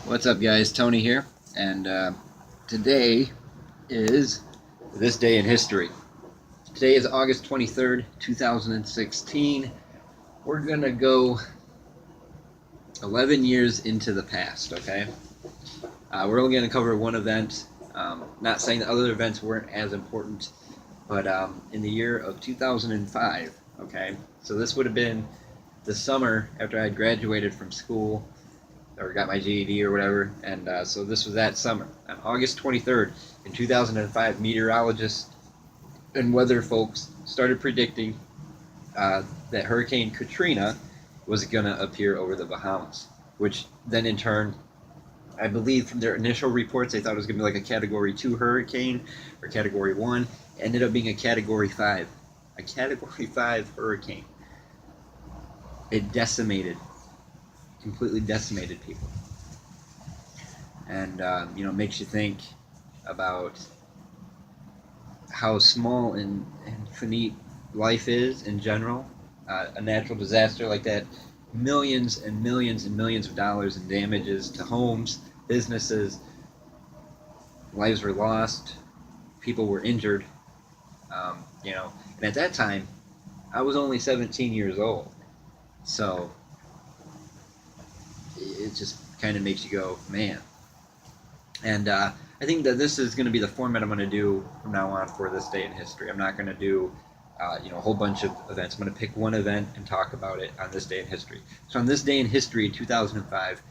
What's up, guys? Tony here, and today is this day in history. Today is August 23rd, 2016. We're gonna go 11 years into the past, okay? We're only gonna cover one event. Not saying that other events weren't as important, but in the year of 2005, okay? So this would have been the summer after I had graduated from school, or got my GED or whatever, and so this was that summer. On August 23rd in 2005, meteorologists and weather folks started predicting that Hurricane Katrina was going to appear over the Bahamas, which then in turn, I believe from their initial reports, they thought it was going to be like a Category 2 hurricane or Category 1. It ended up being a Category 5. A Category 5 hurricane. It completely decimated people. And, makes you think about how small and finite life is in general. A natural disaster like that, millions and millions and millions of dollars in damages to homes, businesses, lives were lost, people were injured, and at that time, I was only 17 years old. So, it just kind of makes you go, man. And I think that this is going to be the format I'm going to do from now on for this day in history. I'm not going to do a whole bunch of events. I'm going to pick one event and talk about it on this day in history. So on this day in history in 2005,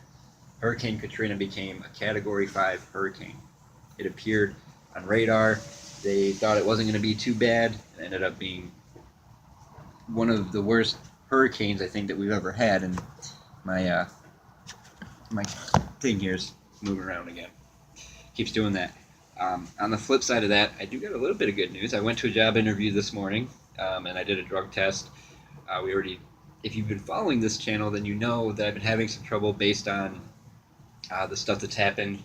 Hurricane Katrina became a Category 5 hurricane. It appeared on radar. They thought it wasn't going to be too bad. It ended up being one of the worst hurricanes I think that we've ever had. And my thing here's moving around again. Keeps doing that. On the flip side of that, I do get a little bit of good news. I went to a job interview this morning, and I did a drug test. If you've been following this channel, then you know that I've been having some trouble based on the stuff that's happened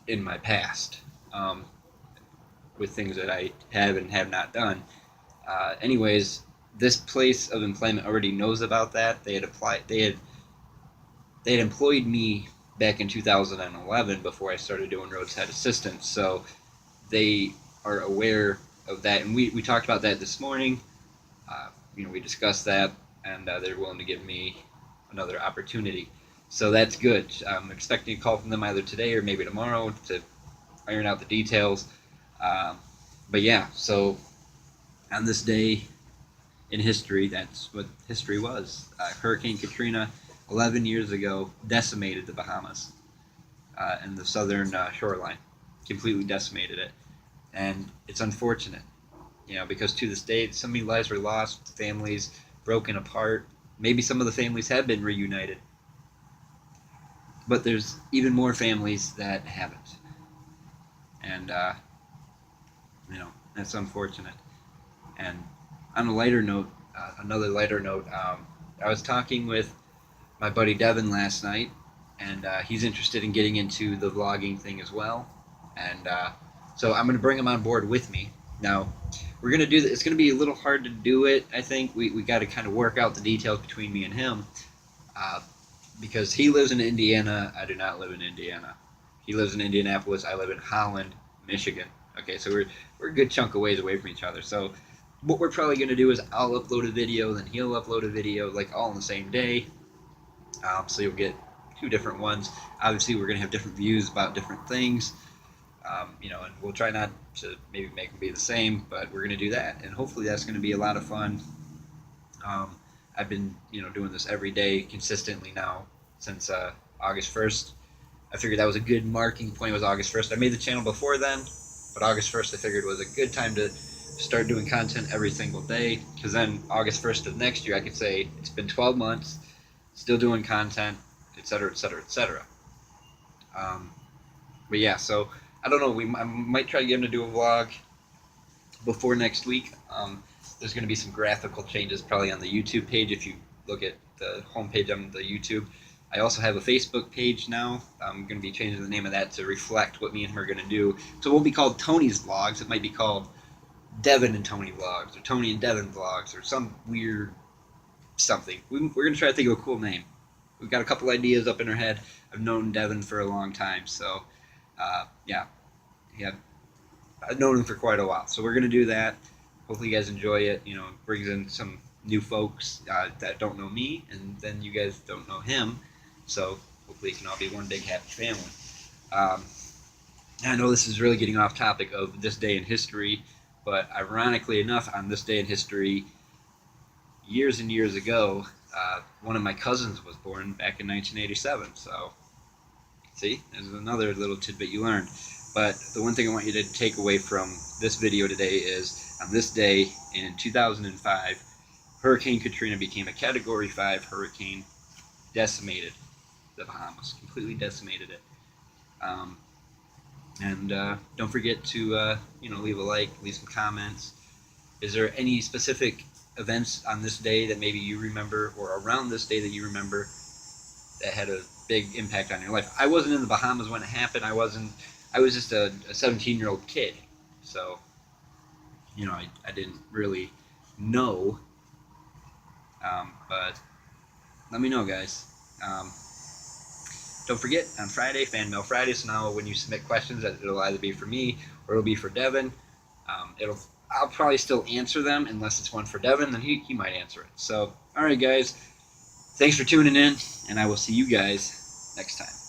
in my past with things that I have and have not done. Anyways, this place of employment already knows about that. They had employed me back in 2011 before I started doing roadside assistance, so they are aware of that, and we talked about that this morning. We discussed that, and they're willing to give me another opportunity, so that's good. I'm expecting a call from them either today or maybe tomorrow to iron out the details, but yeah, so on this day in history, that's what history was. Hurricane Katrina 11 years ago decimated the Bahamas and the southern shoreline, completely decimated it. And it's unfortunate, because to this day, so many lives were lost, families broken apart. Maybe some of the families have been reunited, but there's even more families that haven't. And, that's unfortunate. And on a lighter note, another lighter note, I was talking with my buddy Devin last night, and he's interested in getting into the vlogging thing as well, and so I'm going to bring him on board with me. Now, we're going to do this. It's going to be a little hard to do it, I think. We got to kind of work out the details between me and him, because he lives in Indiana, I do not live in Indiana. He lives in Indianapolis, I live in Holland, Michigan. Okay, so we're a good chunk of ways away from each other, so what we're probably going to do is I'll upload a video, then he'll upload a video, like all on the same day. So you'll get two different ones. Obviously, we're going to have different views about different things, and we'll try not to maybe make them be the same, but we're going to do that, and hopefully that's going to be a lot of fun. I've been, doing this every day consistently now since August 1st. I figured that was a good marking point, was August 1st. I made the channel before then, but August 1st I figured was a good time to start doing content every single day, because then August 1st of next year I could say it's been 12 months, still doing content, etc., etc., etc. But yeah, so I don't know. I might try to get him to do a vlog before next week. There's going to be some graphical changes probably on the YouTube page. If you look at the homepage on the YouTube, I also have a Facebook page now. I'm going to be changing the name of that to reflect what me and him are going to do. So it won't be called Tony's Vlogs. It might be called Devin and Tony Vlogs, or Tony and Devin Vlogs, or some weird something. We're going to try to think of a cool name. We've got a couple ideas up in our head. I've known Devin for a long time, so yeah, I've known him for quite a while. So we're gonna do that. Hopefully, you guys enjoy it. You know, it brings in some new folks that don't know me, and then you guys don't know him. So hopefully, it can all be one big happy family. I know this is really getting off topic of this day in history, but ironically enough, on this day in history, years and years ago, one of my cousins was born back in 1987. So, see, there's another little tidbit you learned. But the one thing I want you to take away from this video today is, on this day in 2005, Hurricane Katrina became a Category 5 hurricane, decimated the Bahamas, completely decimated it. And don't forget to leave a like, leave some comments. Is there any specific events on this day that maybe you remember, or around this day that you remember, that had a big impact on your life? I wasn't in the Bahamas when it happened. I was just a 17-year-old kid, so I didn't really know. But let me know, guys. Don't forget, on Friday, Fan Mail Friday, so now when you submit questions, it'll either be for me or it'll be for Devin. I'll probably still answer them, unless it's one for Devin, then he might answer it. So, alright guys, thanks for tuning in, and I will see you guys next time.